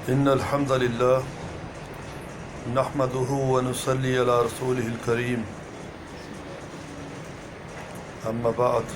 ان الحمد للہ نحمدہ ونصلی علی رسولہ الکریم اما بعد۔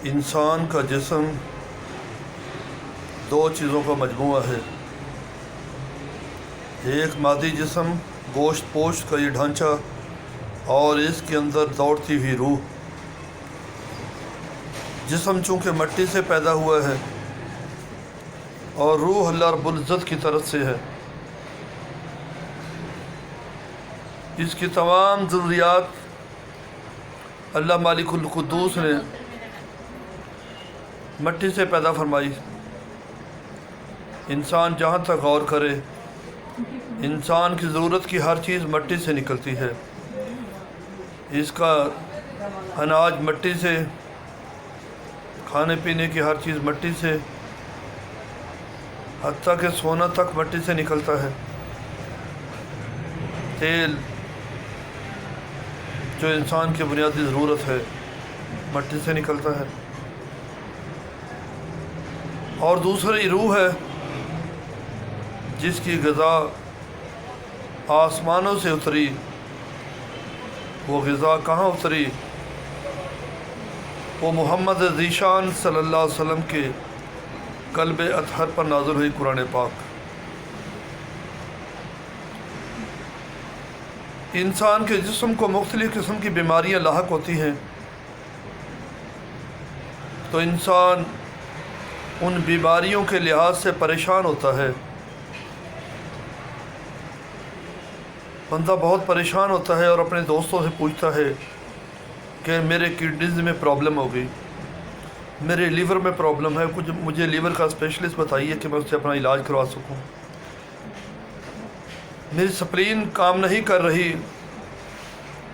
انسان کا جسم دو چیزوں کا مجموعہ ہے، ایک مادی جسم گوشت پوشت کا یہ ڈھانچہ، اور اس کے اندر دوڑتی ہوئی روح۔ جسم چونکہ مٹی سے پیدا ہوا ہے اور روح اللہ رب العزت کی طرف سے ہے، اس کی تمام ضروریات اللہ مالک القدوس نے مٹی سے پیدا فرمائی۔ انسان جہاں تک غور کرے، انسان کی ضرورت کی ہر چیز مٹی سے نکلتی ہے۔ اس کا اناج مٹی سے، کھانے پینے کی ہر چیز مٹی سے، حتیٰ کہ سونا تک مٹی سے نکلتا ہے۔ تیل جو انسان کی بنیادی ضرورت ہے مٹی سے نکلتا ہے، اور دوسری روح ہے جس کی غذا آسمانوں سے اتری۔ وہ غذا کہاں اتری؟ وہ محمد ذیشان صلی اللہ علیہ وسلم کے قلب اطہر پر نازل ہوئی قرآن پاک۔ انسان کے جسم کو مختلف قسم کی بیماریاں لاحق ہوتی ہیں، تو انسان ان بیماریوں کے لحاظ سے پریشان ہوتا ہے۔ بندہ بہت پریشان ہوتا ہے اور اپنے دوستوں سے پوچھتا ہے کہ میرے کڈنیز میں پرابلم ہو گئی، میرے لیور میں پرابلم ہے، کچھ مجھے لیور کا اسپیشلسٹ بتائیے کہ میں اس سے اپنا علاج کروا سکوں۔ میری سپلین کام نہیں کر رہی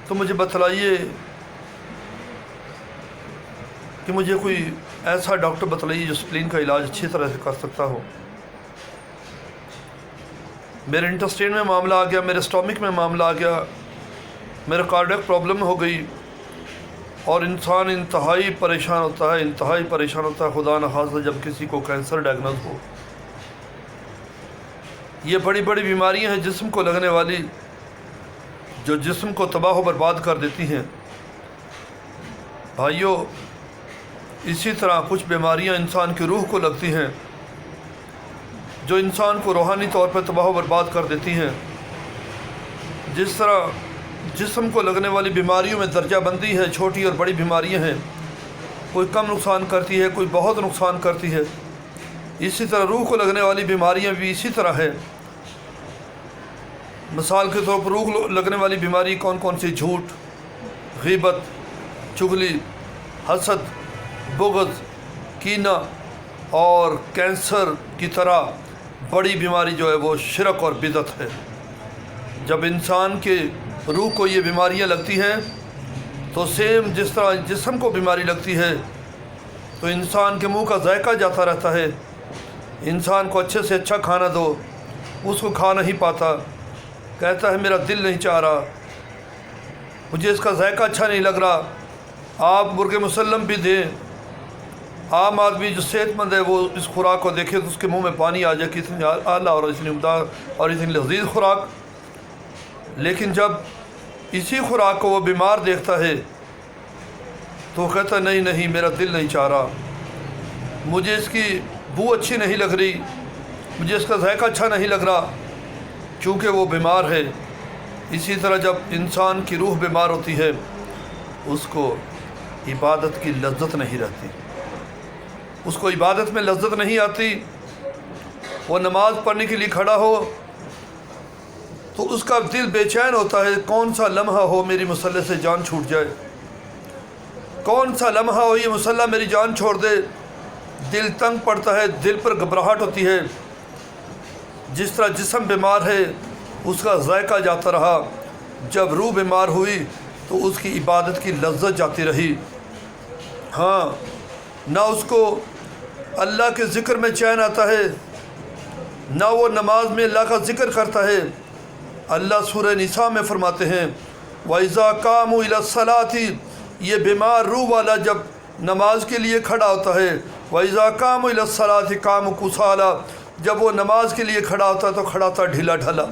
تو مجھے بتلائیے کہ مجھے کوئی ایسا ڈاکٹر بتلائیے جو سپلین کا علاج اچھی طرح سے کر سکتا ہو۔ میرے انٹسٹین میں معاملہ آ گیا، میرے اسٹامک میں معاملہ آ گیا، میرے کارڈیک پرابلم ہو گئی، اور انسان انتہائی پریشان ہوتا ہے، خدا نخواستہ جب کسی کو کینسر ڈائگنوز ہو۔ یہ بڑی بڑی بیماریاں ہیں جسم کو لگنے والی، جو جسم کو تباہ و برباد کر دیتی ہیں۔ بھائیو، اسی طرح کچھ بیماریاں انسان کی روح کو لگتی ہیں جو انسان کو روحانی طور پر تباہ و برباد کر دیتی ہیں۔ جس طرح جسم کو لگنے والی بیماریوں میں درجہ بندی ہے، چھوٹی اور بڑی بیماریاں ہیں، کوئی کم نقصان کرتی ہے، کوئی بہت نقصان کرتی ہے، اسی طرح روح کو لگنے والی بیماریاں بھی اسی طرح ہے۔ مثال کے طور پر روح لگنے والی بیماری کون کون سی؟ جھوٹ، غیبت، چغلی، حسد، بغض، کینہ، اور کینسر کی طرح بڑی بیماری جو ہے وہ شرک اور بدعت ہے۔ جب انسان کے روح کو یہ بیماریاں لگتی ہیں تو سیم جس طرح جسم کو بیماری لگتی ہے تو انسان کے منہ کا ذائقہ جاتا رہتا ہے۔ انسان کو اچھے سے اچھا کھانا دو، اس کو کھا نہیں پاتا، کہتا ہے میرا دل نہیں چاہ رہا، مجھے اس کا ذائقہ اچھا نہیں لگ رہا۔ آپ مرغ مسلم بھی دیں، عام آدمی جو صحت مند ہے وہ اس خوراک کو دیکھے تو اس کے منہ میں پانی آ جائے کہ اتنی اعلیٰ اور اتنی عمدہ اور اتنی لذیذ خوراک، لیکن جب اسی خوراک کو وہ بیمار دیکھتا ہے تو وہ کہتا ہے نہیں میرا دل نہیں چاہ رہا، مجھے اس کی بو اچھی نہیں لگ رہی، مجھے اس کا ذائقہ اچھا نہیں لگ رہا، چونکہ وہ بیمار ہے۔ اسی طرح جب انسان کی روح بیمار ہوتی ہے، اس کو عبادت کی لذت نہیں رہتی، اس کو عبادت میں لذت نہیں آتی۔ وہ نماز پڑھنے کے لیے کھڑا ہو تو اس کا دل بے چین ہوتا ہے، کون سا لمحہ ہو میری مصلی سے جان چھوٹ جائے، کون سا لمحہ ہو یہ مصلی میری جان چھوڑ دے۔ دل تنگ پڑتا ہے، دل پر گھبراہٹ ہوتی ہے۔ جس طرح جسم بیمار ہے اس کا ذائقہ جاتا رہا، جب روح بیمار ہوئی تو اس کی عبادت کی لذت جاتی رہی۔ ہاں، نہ اس کو اللہ کے ذکر میں چین آتا ہے، نہ وہ نماز میں اللہ کا ذکر کرتا ہے۔ اللہ سورہ نساء میں فرماتے ہیں وَإِذَا قَامُوا إِلَى الصَّلَاةِ، یہ بیمار روح والا جب نماز کے لیے کھڑا ہوتا ہے وَإِذَا قَامُوا إِلَى الصَّلَاةِ قَامُوا كُسَالَىٰ، جب وہ نماز کے لیے کھڑا ہوتا ہے تو کھڑا ہوتا ڈھیلا ڈھالا.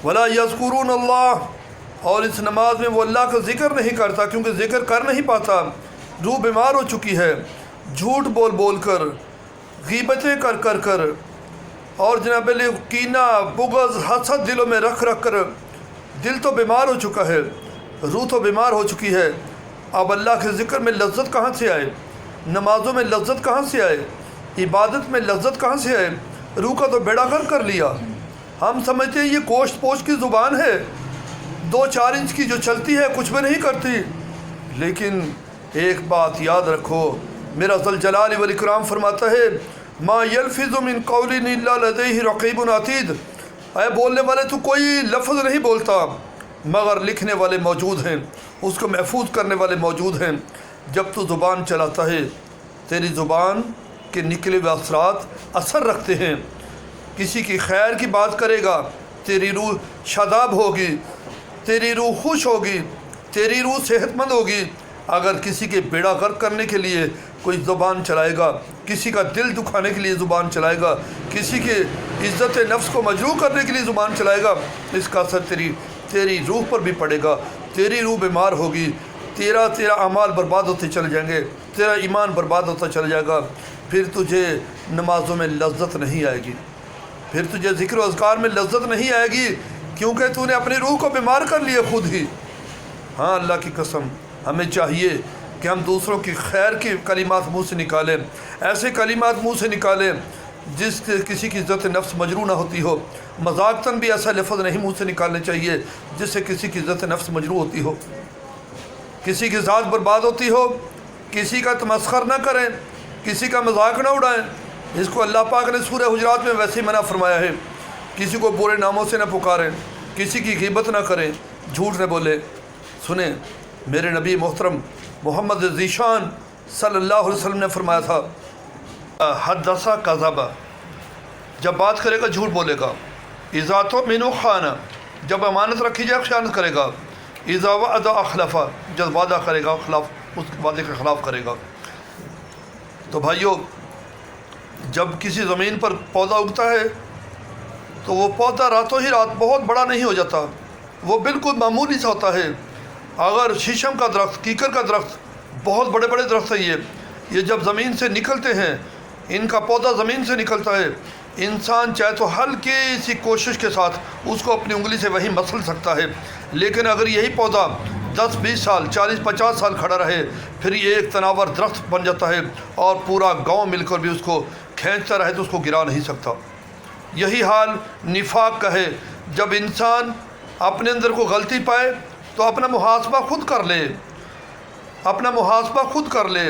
وَلَا يَذْكُرُونَ اللَّهَ، اور اس نماز میں وہ اللہ کا ذکر نہیں کرتا، کیونکہ ذکر کر نہیں پاتا. روح بیمار ہو چکی ہے، جھوٹ بول بول کر، غیبتیں کر کر کر، اور جناب علی کینہ، بغض، حسد دلوں میں رکھ رکھ کر دل تو بیمار ہو چکا ہے، روح تو بیمار ہو چکی ہے. اب اللہ کے ذکر میں لذت کہاں سے آئے؟ نمازوں میں لذت کہاں سے آئے؟ عبادت میں لذت کہاں سے آئے؟ روح کا تو بیڑا غرق کر لیا. ہم سمجھتے ہیں یہ گوشت پوش کی زبان ہے، 2-4 انچ کی جو چلتی ہے کچھ بھی نہیں کرتی. لیکن ایک بات یاد رکھو، میرا ذوالجلال والاکرام فرماتا ہے ما یلفظ من قول الا لدیہ رقیب عتید، اے بولنے والے تو کوئی لفظ نہیں بولتا مگر لکھنے والے موجود ہیں، اس کو محفوظ کرنے والے موجود ہیں. جب تو زبان چلاتا ہے تیری زبان کے نکلے ہوئے اثرات اثر رکھتے ہیں. کسی کی خیر کی بات کرے گا تیری روح شاداب ہوگی، تیری روح خوش ہوگی، تیری روح صحت مند ہوگی. اگر کسی کے بیڑا غرق کرنے کے لیے کوئی زبان چلائے گا، کسی کا دل دکھانے کے لیے زبان چلائے گا، کسی کے عزت نفس کو مجروح کرنے کے لیے زبان چلائے گا، اس کا اثر تیری روح پر بھی پڑے گا. تیری روح بیمار ہوگی، تیرا اعمال برباد ہوتے چلے جائیں گے، تیرا ایمان برباد ہوتا چلا جائے گا. پھر تجھے نمازوں میں لذت نہیں آئے گی، پھر تجھے ذکر و اذکار میں لذت نہیں آئے گی، کیونکہ تو نے اپنی روح کو بیمار کر لیا خود ہی. ہاں اللہ کی قسم ہمیں چاہیے کہ ہم دوسروں کی خیر کی کلمات منہ سے نکالیں، ایسے کلمات منہ سے نکالیں جس سے کسی کی عزت نفس مجروح نہ ہوتی ہو. مذاقتاً بھی ایسا لفظ نہیں منہ سے نکالنے چاہیے جس سے کسی کی عزت نفس مجروح ہوتی ہو، کسی کی ذات برباد ہوتی ہو. کسی کا تمسخر نہ کریں، کسی کا مذاق نہ اڑائیں. اس کو اللہ پاک نے سورہ حجرات میں ویسے ہی منع فرمایا ہے. کسی کو برے ناموں سے نہ پکاریں، کسی کی غیبت نہ کریں، جھوٹ نہ بولیں. سنیں میرے نبی محترم محمد ذیشان صلی اللہ علیہ وسلم نے فرمایا تھا حدثہ کذب، جب بات کرے گا جھوٹ بولے گا. اذا تؤمن خان، جب امانت رکھی جائے خیانت کرے گا. اذا وعد اخلف، جب وعدہ کرے گا اس وعدے کے خلاف کرے گا. تو بھائیو، جب کسی زمین پر پودا اگتا ہے تو وہ پودا راتوں ہی رات بہت بڑا نہیں ہو جاتا، وہ بالکل معمولی سا ہوتا ہے. اگر شیشم کا درخت، کیکر کا درخت، بہت بڑے بڑے درخت ہیں یہ جب زمین سے نکلتے ہیں، ان کا پودا زمین سے نکلتا ہے، انسان چاہے تو ہلکی سی کوشش کے ساتھ اس کو اپنی انگلی سے وہی مسل سکتا ہے. لیکن اگر یہی پودا 10-20 سال 40-50 سال کھڑا رہے پھر یہ ایک تناور درخت بن جاتا ہے اور پورا گاؤں مل کر بھی اس کو کھینچتا رہے تو اس کو گرا نہیں سکتا. یہی حال نفاق کا ہے. جب انسان اپنے اندر کو غلطی پائے تو اپنا محاسبہ خود کر لے، اپنا محاسبہ خود کر لے.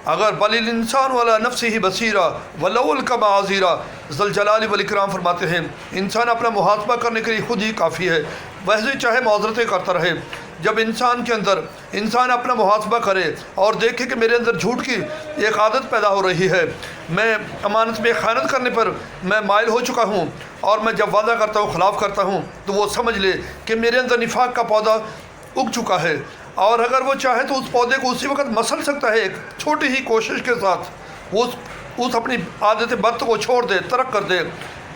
اگر بل الانسان والا نفسہ بصیرہ ولو القى معاذیرہ، ذوالجلال والاکرام فرماتے ہیں انسان اپنا محاسبہ کرنے کے لیے خود ہی کافی ہے، ویسے چاہے معذرتیں کرتا رہے. جب انسان اپنا محاسبہ کرے اور دیکھے کہ میرے اندر جھوٹ کی ایک عادت پیدا ہو رہی ہے، میں امانت میں خیانت کرنے پر میں مائل ہو چکا ہوں، اور میں جب وعدہ کرتا ہوں خلاف کرتا ہوں، تو وہ سمجھ لے کہ میرے اندر نفاق کا پودا اگ چکا ہے. اور اگر وہ چاہے تو اس پودے کو اسی وقت مسل سکتا ہے، ایک چھوٹی ہی کوشش کے ساتھ وہ اس اپنی عادت بد کو چھوڑ دے، ترک کر دے،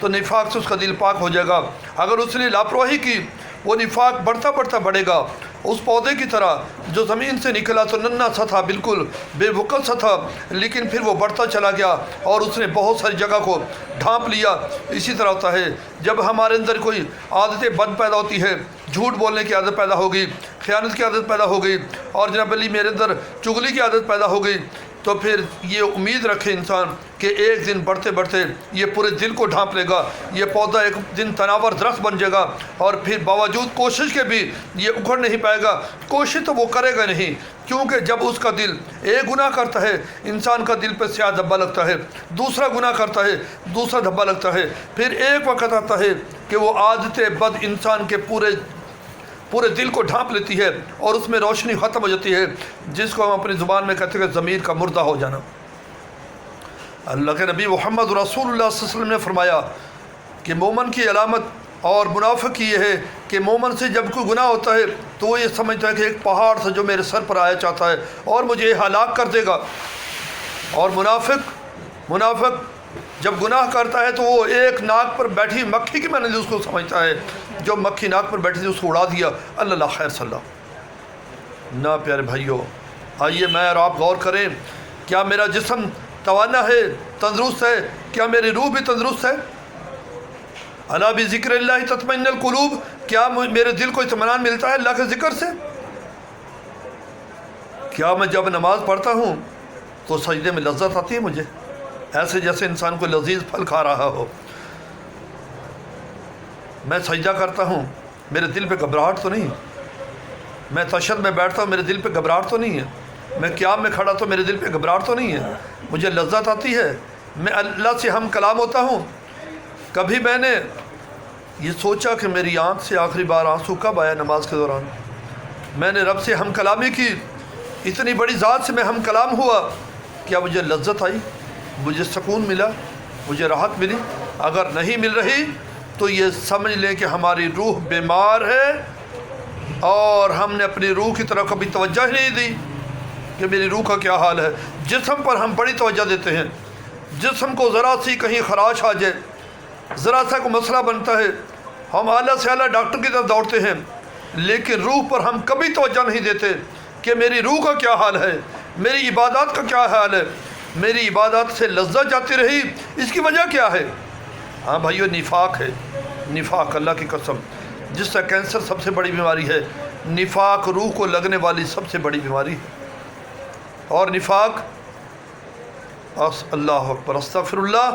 تو نفاق سے اس کا دل پاک ہو جائے گا. اگر اس نے لاپرواہی کی وہ نفاق بڑھتا بڑھتا بڑھے گا، اس پودے کی طرح جو زمین سے نکلا تو ننھا سا تھا، بالکل بے وقت سا تھا، لیکن پھر وہ بڑھتا چلا گیا اور اس نے بہت ساری جگہ کو ڈھانپ لیا. اسی طرح ہوتا ہے جب ہمارے اندر کوئی عادت بد پیدا ہوتی ہے، جھوٹ بولنے کی عادت پیدا ہو گئی، خیانت کی عادت پیدا ہو گئی، اور جناب علی میرے اندر چغلی کی عادت پیدا ہو گئی، تو پھر یہ امید رکھے انسان کہ ایک دن بڑھتے بڑھتے یہ پورے دل کو ڈھانپ لے گا، یہ پودا ایک دن تناور درخت بن جائے گا، اور پھر باوجود کوشش کے بھی یہ اکھڑ نہیں پائے گا. کوشش تو وہ کرے گا نہیں، کیونکہ جب اس کا دل ایک گناہ کرتا ہے انسان کا دل پہ سیاہ دھبا لگتا ہے، دوسرا گناہ کرتا ہے دوسرا دھبا لگتا ہے، پھر ایک وقت آتا ہے کہ وہ عادت بد انسان کے پورے دل کو ڈھانپ لیتی ہے اور اس میں روشنی ختم ہو جاتی ہے، جس کو ہم اپنی زبان میں کہتے ہیں کہ ضمیر کا مردہ ہو جانا. اللہ کے نبی محمد رسول اللہ صلی اللہ علیہ وسلم نے فرمایا کہ مومن کی علامت اور منافق کی یہ ہے کہ مومن سے جب کوئی گناہ ہوتا ہے تو وہ یہ سمجھتا ہے کہ ایک پہاڑ سے جو میرے سر پر آیا چاہتا ہے اور مجھے ہلاک کر دے گا. اور منافق جب گناہ کرتا ہے تو وہ ایک ناک پر بیٹھی مکھی کی مانند اس کو سمجھتا ہے. جو مکھی ناک پر بیٹھی تھی اس کو اڑا دیا. اللہ خیر صلی اللہ. نہ پیارے بھائیوں، آئیے میں اور آپ غور کریں، کیا میرا جسم توانا ہے، تندرست ہے؟ کیا میری روح بھی تندرست ہے؟ الا بذکر اللہ تطمئن القلوب، کیا میرے دل کو اطمینان ملتا ہے اللہ کے ذکر سے؟ کیا میں جب نماز پڑھتا ہوں تو سجدے میں لذت آتی ہے مجھے، ایسے جیسے انسان کو لذیذ پھل کھا رہا ہو؟ میں سجدہ کرتا ہوں، میرے دل پہ گھبراہٹ تو نہیں؟ میں تشہد میں بیٹھتا ہوں، میرے دل پہ گھبراہٹ تو نہیں ہے؟ میں قیام میں کھڑا تو میرے دل پہ گھبراہٹ تو نہیں ہے؟ مجھے لذت آتی ہے؟ میں اللہ سے ہم کلام ہوتا ہوں؟ کبھی میں نے یہ سوچا کہ میری آنکھ سے آخری بار آنسو کب آیا نماز کے دوران؟ میں نے رب سے ہم کلامی کی، اتنی بڑی ذات سے میں ہم کلام ہوا، کیا مجھے لذت آئی؟ مجھے سکون ملا؟ مجھے راحت ملی؟ اگر نہیں مل رہی تو یہ سمجھ لیں کہ ہماری روح بیمار ہے اور ہم نے اپنی روح کی طرف کبھی توجہ ہی نہیں دی کہ میری روح کا کیا حال ہے. جسم پر ہم بڑی توجہ دیتے ہیں، جسم کو ذرا سی کہیں خراش آ جائے، ذرا سا کوئی مسئلہ بنتا ہے، ہم اعلیٰ سے اعلیٰ ڈاکٹر کی طرف دوڑتے ہیں، لیکن روح پر ہم کبھی توجہ نہیں دیتے کہ میری روح کا کیا حال ہے، میری عبادات کا کیا حال ہے، میری عبادات سے لذت جاتی رہی، اس کی وجہ کیا ہے؟ ہاں بھائیو، نفاق ہے. نفاق، اللہ کی قسم، جس سے کینسر سب سے بڑی بیماری ہے، نفاق روح کو لگنے والی سب سے بڑی بیماری ہے. اور نفاق، اللہ اکبر، استغفر اللہ،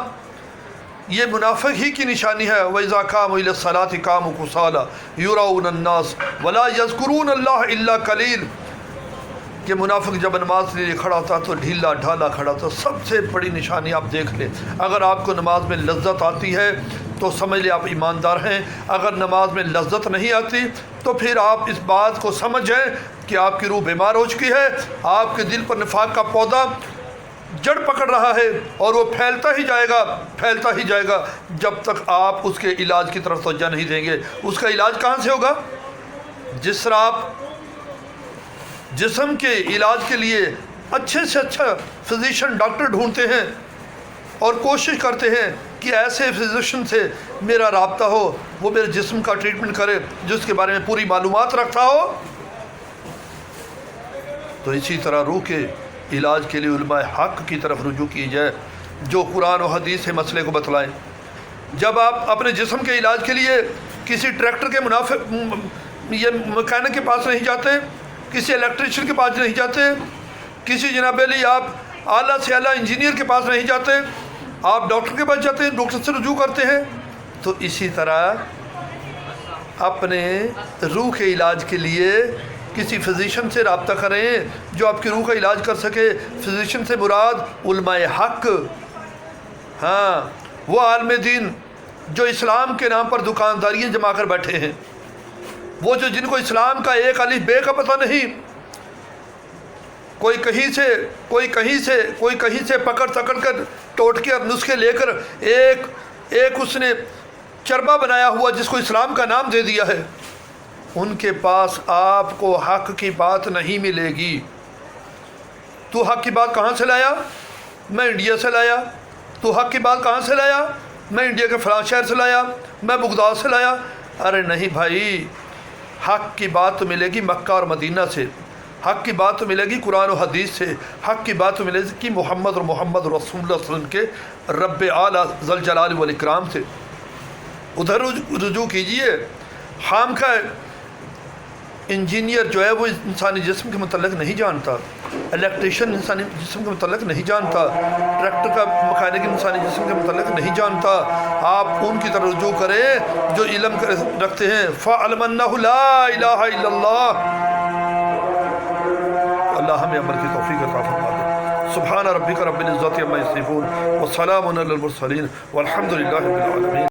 یہ منافق ہی کی نشانی ہے. وَإِذَا قَامُوا إِلَى الصَّلَاةِ قَامُوا كُسَالَىٰ يُرَاءُونَ النَّاسَ وَلَا يَذْكُرُونَ اللَّهَ إِلَّا قَلِيلًا، کہ منافق جب نماز کے لیے کھڑا ہوتا تو ڈھیلا ڈھالا کھڑا ہوتا. سب سے بڑی نشانی آپ دیکھ لیں، اگر آپ کو نماز میں لذت آتی ہے تو سمجھ لیں آپ ایماندار ہیں. اگر نماز میں لذت نہیں آتی تو پھر آپ اس بات کو سمجھیں کہ آپ کی روح بیمار ہو چکی ہے، آپ کے دل پر نفاق کا پودا جڑ پکڑ رہا ہے اور وہ پھیلتا ہی جائے گا جب تک آپ اس کے علاج کی طرف توجہ نہیں دیں گے. اس کا علاج کہاں سے ہوگا؟ جس طرح آپ جسم کے علاج کے لیے اچھے سے اچھا فزیشین ڈاکٹر ڈھونڈتے ہیں اور کوشش کرتے ہیں کہ ایسے فزیشین سے میرا رابطہ ہو، وہ میرے جسم کا ٹریٹمنٹ کرے، جس کے بارے میں پوری معلومات رکھتا ہو، تو اسی طرح روح کے علاج کے لیے علماء حق کی طرف رجوع کی جائے جو قرآن و حدیث سے مسئلے کو بتلائیں. جب آپ اپنے جسم کے علاج کے لیے کسی ٹریکٹر کے یہ مکینک کے پاس نہیں جاتے، کسی الیکٹریشین کے پاس نہیں جاتے، کسی جناب علی آپ اعلیٰ سے اعلیٰ انجینئر کے پاس نہیں جاتے، آپ ڈاکٹر کے پاس جاتے ہیں، ڈاکٹر سے رجوع کرتے ہیں، تو اسی طرح اپنے روح کے علاج کے لیے کسی فزیشین سے رابطہ کریں جو آپ کی روح کا علاج کر سکے. فزیشین سے مراد علماء حق، ہاں وہ عالم دین جو اسلام کے نام پر دکانداریاں جما کر بیٹھے ہیں، وہ جو جن کو اسلام کا ایک الف بے کا پتہ نہیں، کوئی کہیں سے پکڑ کر ٹوٹکے اور نسخے لے کر ایک اس نے چربا بنایا ہوا جس کو اسلام کا نام دے دیا ہے. ان کے پاس آپ کو حق کی بات نہیں ملے گی. تو حق کی بات کہاں سے لایا؟ میں انڈیا سے لایا. تو حق کی بات کہاں سے لایا؟ میں انڈیا کے فلاں شہر سے لایا، میں بغداد سے لایا. ارے نہیں بھائی، حق کی بات تو ملے گی مکہ اور مدینہ سے، حق کی بات تو ملے گی قرآن و حدیث سے، حق کی بات تو ملے گی محمد رسول اللہ صلی اللہ علیہ وسلم کے رب اعلیٰ ذل جلال والاکرام سے. ادھر رجوع کیجئے. خام کا انجینئر جو ہے وہ انسانی جسم کے متعلق نہیں جانتا، الیکٹریشین انسانی جسم کے متعلق نہیں جانتا، ٹریکٹر کا مکینک انسانی جسم کے متعلق نہیں جانتا. آپ ان کی طرف رجوع کریں جو علم رکھتے ہیں. فَعَلْمَ أَنَّهُ لَا إِلَهَ إِلَّا اللَّهُ. اللہ ہمیں عمل کی توفیق عطا فرما دے. سبحان ربک رب العزت عما یصفون وسلام علی المرسلین والحمد للہ رب العالمین.